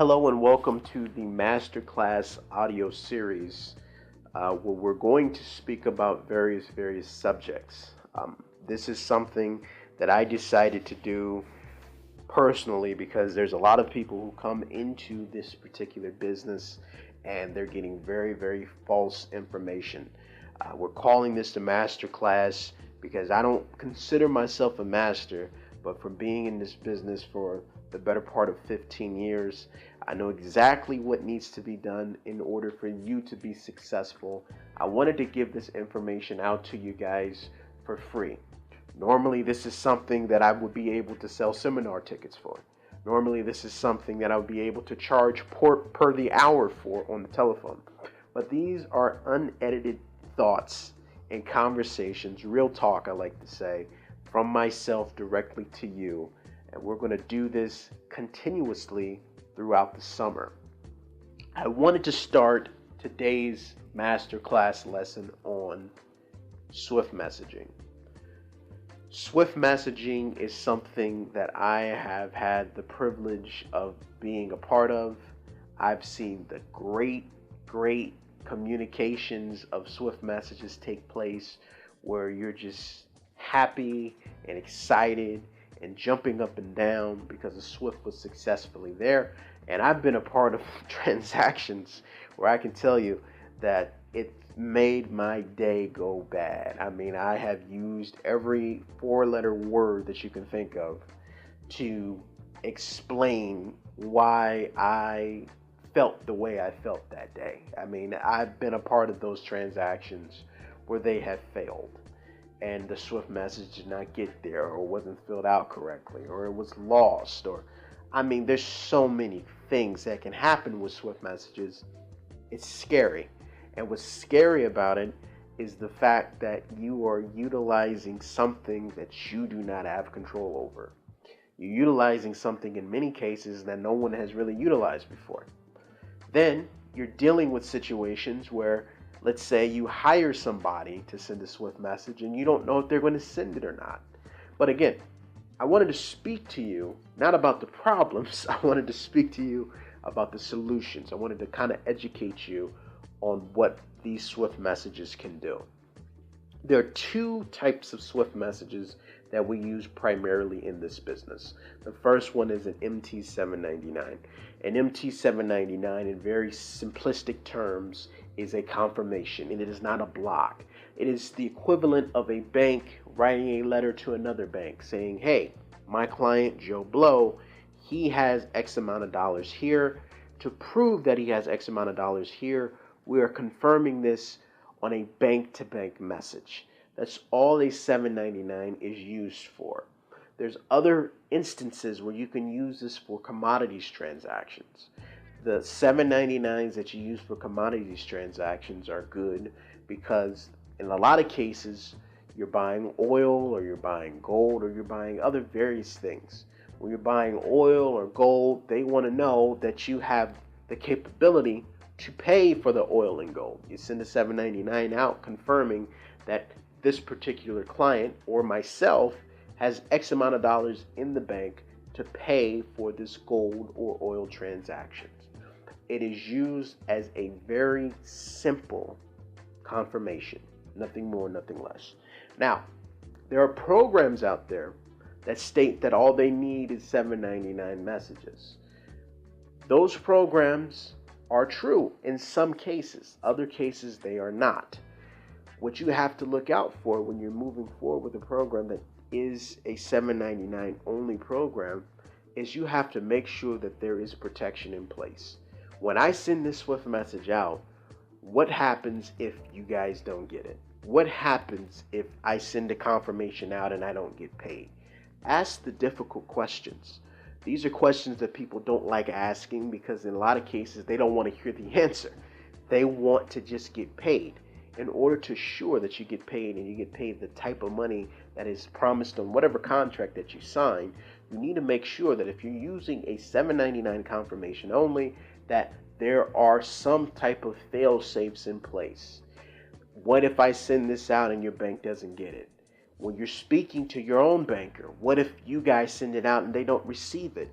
Hello and welcome to the Masterclass audio series where we're going to speak about various subjects. This is something that I decided to do personally because there's a lot of people who come into this particular business and they're getting very false information. We're calling this the Masterclass because I don't consider myself a master, but from being in this business for the better part of 15 years, I know exactly what needs to be done in order for you to be successful. I wanted to give this information out to you guys for free. Normally, this is something that I would be able to sell seminar tickets for. Normally, this is something that I would be able to charge per the hour for on the telephone. But these are unedited thoughts and conversations, real talk, I like to say, from myself directly to you. And we're going to do this continuously throughout the summer. I wanted to start today's masterclass lesson on Swift messaging. Swift messaging is something that I have had the privilege of being a part of. I've seen the great communications of Swift messages take place where you're just happy and excited and jumping up and down because the Swift was successfully there. And I've been a part of transactions where I can tell you that it made my day go bad. I mean, I have used every four-letter word that you can think of to explain why I felt the way I felt that day. I mean, I've been a part of those transactions where they have failed and the Swift message did not get there or wasn't filled out correctly or it was lost or I mean, there's so many things that can happen with Swift messages. It's scary. And what's scary about it is the fact that you are utilizing something that you do not have control over. You're utilizing something in many cases that no one has really utilized before. Then you're dealing with situations where, let's say you hire somebody to send a Swift message and you don't know if they're going to send it or not. But again, I wanted to speak to you not about the problems, I wanted to speak to you about the solutions. I wanted to kind of educate you on what these Swift messages can do. There are two types of Swift messages that we use primarily in this business. The first one is an MT799. An MT799, in very simplistic terms, is a confirmation, and it is not a block. It is the equivalent of a bank writing a letter to another bank saying, hey, my client Joe Blow, he has X amount of dollars here. To prove that he has X amount of dollars here, we are confirming this on a bank-to-bank message. That's all a 799 is used for. There's other instances where you can use this for commodities transactions. The 799s that you use for commodities transactions are good because in a lot of cases, you're buying oil or you're buying gold or you're buying other various things. When you're buying oil or gold, they want to know that you have the capability to pay for the oil and gold. You send a 799 out confirming that this particular client or myself has X amount of dollars in the bank to pay for this gold or oil transactions. It is used as a very simple confirmation, nothing more, nothing less. Now, there are programs out there that state that all they need is 799 messages. Those programs are true in some cases. Other cases, they are not. What you have to look out for when you're moving forward with a program that is a 799 only program is you have to make sure that there is protection in place. When I send this Swift message out, what happens if you guys don't get it? What happens if I send a confirmation out and I don't get paid? Ask the difficult questions. These are questions that people don't like asking because in a lot of cases they don't want to hear the answer. They want to just get paid. In order to assure that you get paid and you get paid the type of money that is promised on whatever contract that you sign, you need to make sure that if you're using a 799 confirmation only, that there are some type of fail-safes in place. What if I send this out and your bank doesn't get it? When you're speaking to your own banker, what if you guys send it out and they don't receive it?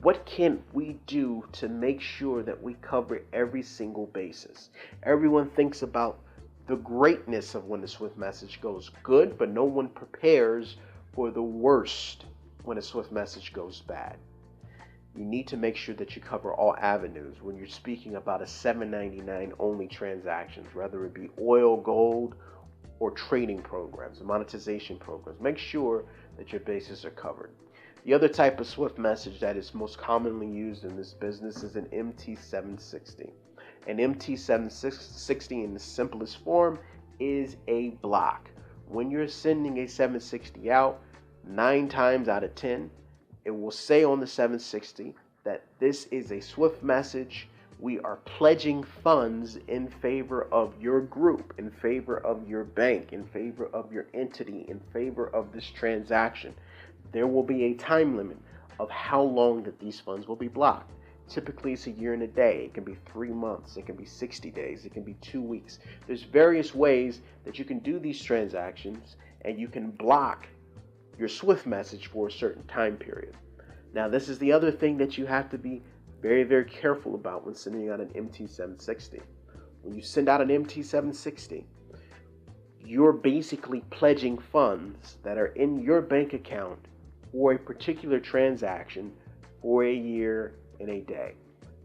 What can we do to make sure that we cover every single basis? Everyone thinks about the greatness of when the Swift message goes good, but no one prepares for the worst when a Swift message goes bad. You need to make sure that you cover all avenues when you're speaking about a $7.99 only transactions, whether it be oil, gold, or trading programs, monetization programs. Make sure that your bases are covered. The other type of Swift message that is most commonly used in this business is an MT760. An MT760 in the simplest form is a block. When you're sending a 760 out, 9 times out of 10, it will say on the 760 that this is a Swift message. We are pledging funds in favor of your group, in favor of your bank, in favor of your entity, in favor of this transaction. There will be a time limit of how long that these funds will be blocked. Typically, it's a year and a day. It can be 3 months. It can be 60 days. It can be 2 weeks. There's various ways that you can do these transactions, and you can block your Swift message for a certain time period. Now, this is the other thing that you have to be very, very careful about when sending out an MT760. When you send out an MT760, you're basically pledging funds that are in your bank account for a particular transaction for a year and a day.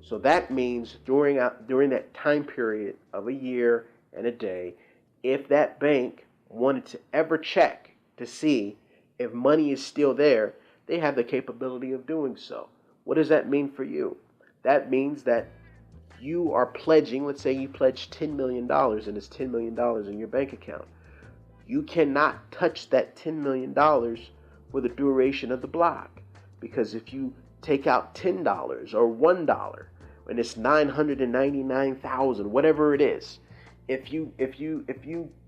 So that means during that time period of a year and a day, if that bank wanted to ever check to see if money is still there, they have the capability of doing so. What does that mean for you? That means that you are pledging, let's say you pledge $10 million and it's $10 million in your bank account. You cannot touch that $10 million for the duration of the block. Because if you take out $10 or $1 and it's 999,000, whatever it is, if you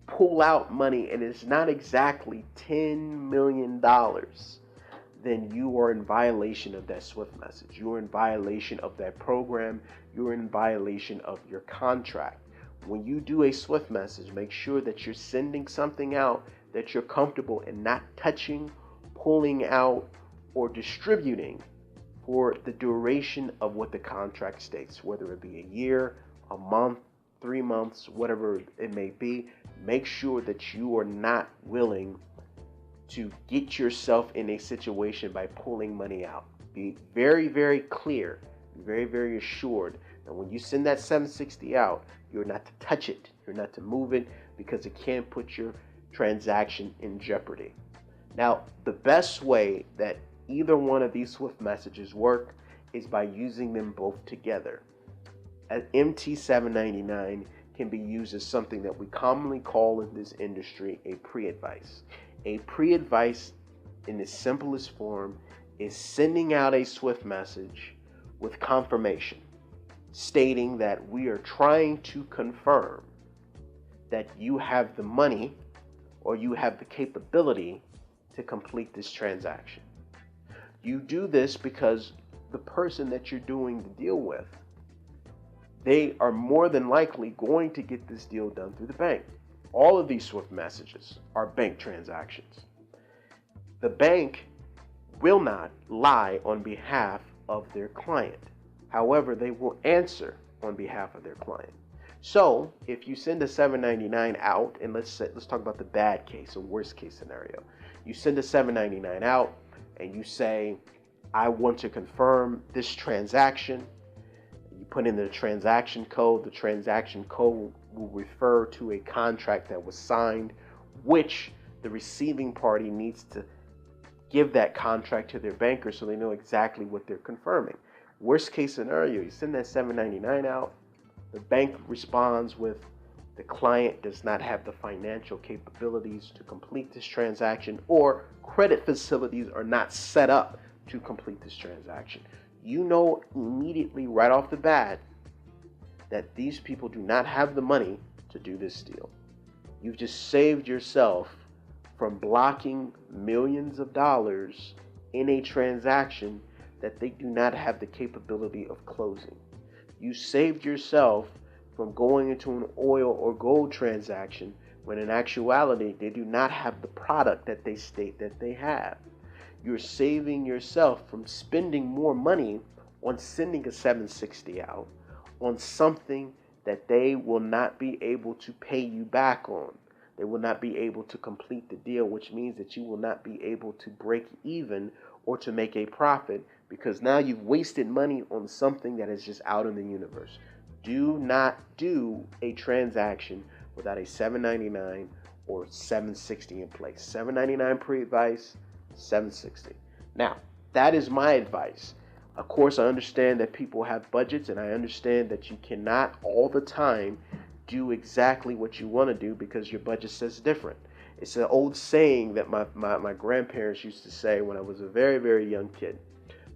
pull out money and it's not exactly $10 million, then you are in violation of that Swift message. You are in violation of that program. You are in violation of your contract. When you do a Swift message, make sure that you're sending something out that you're comfortable in not touching, pulling out, or distributing for the duration of what the contract states, whether it be a year, a month, 3 months, whatever it may be. Make sure that you are not willing to get yourself in a situation by pulling money out. Be very, very clear, very, very assured that when you send that 760 out, you're not to touch it, you're not to move it, because it can put your transaction in jeopardy. Now, the best way that either one of these Swift messages work is by using them both together. An MT799 can be used as something that we commonly call in this industry a pre-advice. A pre-advice, in its simplest form, is sending out a Swift message with confirmation, stating that we are trying to confirm that you have the money or you have the capability to complete this transaction. You do this because the person that you're doing the deal with, they are more than likely going to get this deal done through the bank. All of these Swift messages are bank transactions. The bank will not lie on behalf of their client. However, they will answer on behalf of their client. So, if you send a $799 out, and let's talk about the bad case, or worst case scenario. You send a $799 out, and you say, I want to confirm this transaction. You put in the transaction code. The transaction code will refer to a contract that was signed, which the receiving party needs to give that contract to their banker so they know exactly what they're confirming. Worst case scenario, you send that $799 out, the bank responds with, the client does not have the financial capabilities to complete this transaction, or credit facilities are not set up to complete this transaction. You know immediately right off the bat that these people do not have the money to do this deal. You've just saved yourself from blocking millions of dollars in a transaction that they do not have the capability of closing. You saved yourself from going into an oil or gold transaction when in actuality they do not have the product that they state that they have. you're saving yourself from spending more money on sending a 760 out on something that they will not be able to pay you back on. They will not be able to complete the deal, which means that you will not be able to break even or to make a profit, because now you've wasted money on something that is just out in the universe. Do not do a transaction without a 799 or 760 in place. 799 pre-advice, 760. Now, that is my advice. Of course, I understand that people have budgets, and I understand that you cannot all the time do exactly what you want to do because your budget says different. It's an old saying that my grandparents used to say when I was a very, very young kid.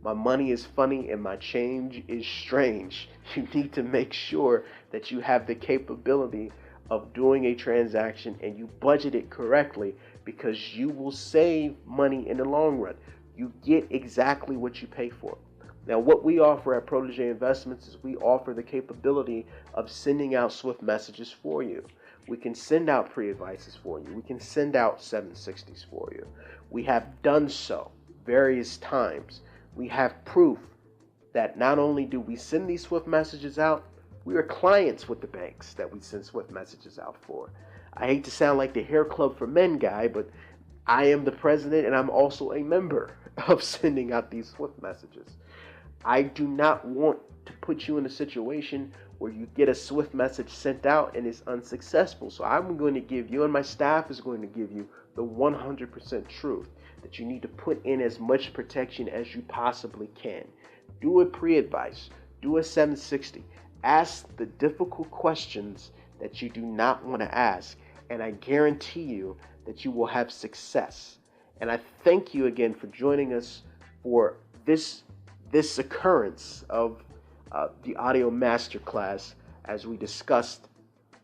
My money is funny and my change is strange. You need to make sure that you have the capability of doing a transaction and you budget it correctly, because you will save money in the long run. You get exactly what you pay for. Now, what we offer at Protege Investments is we offer the capability of sending out Swift messages for you. We can send out pre-advices for you. We can send out 760s for you. We have done so various times. We have proof that not only do we send these Swift messages out, we are clients with the banks that we send Swift messages out for. I hate to sound like the Hair Club for Men guy, but I am the president and I'm also a member of sending out these Swift messages. I do not want to put you in a situation where you get a Swift message sent out and it's unsuccessful. So I'm going to give you, and my staff is going to give you, the 100% truth that you need to put in as much protection as you possibly can. Do a pre-advice. Do a 760. Ask the difficult questions that you do not want to ask, and I guarantee you that you will have success. And I thank you again for joining us for this occurrence of the audio masterclass as we discussed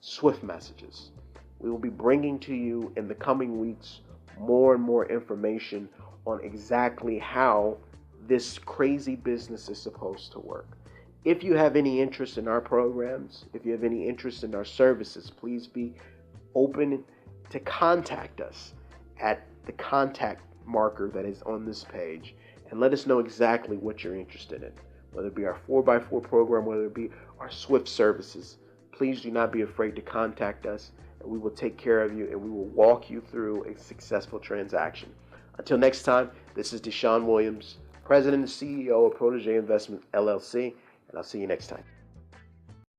Swift messages. We will be bringing to you in the coming weeks more and more information on exactly how this crazy business is supposed to work. If you have any interest in our programs, if you have any interest in our services, please be open to contact us at the contact marker that is on this page, and let us know exactly what you're interested in, whether it be our 4x4 program, whether it be our Swift services. Please do not be afraid to contact us, and we will take care of you, and we will walk you through a successful transaction. Until next time, this is Deshaun Williams, President and CEO of Protege Investments, LLC, and I'll see you next time.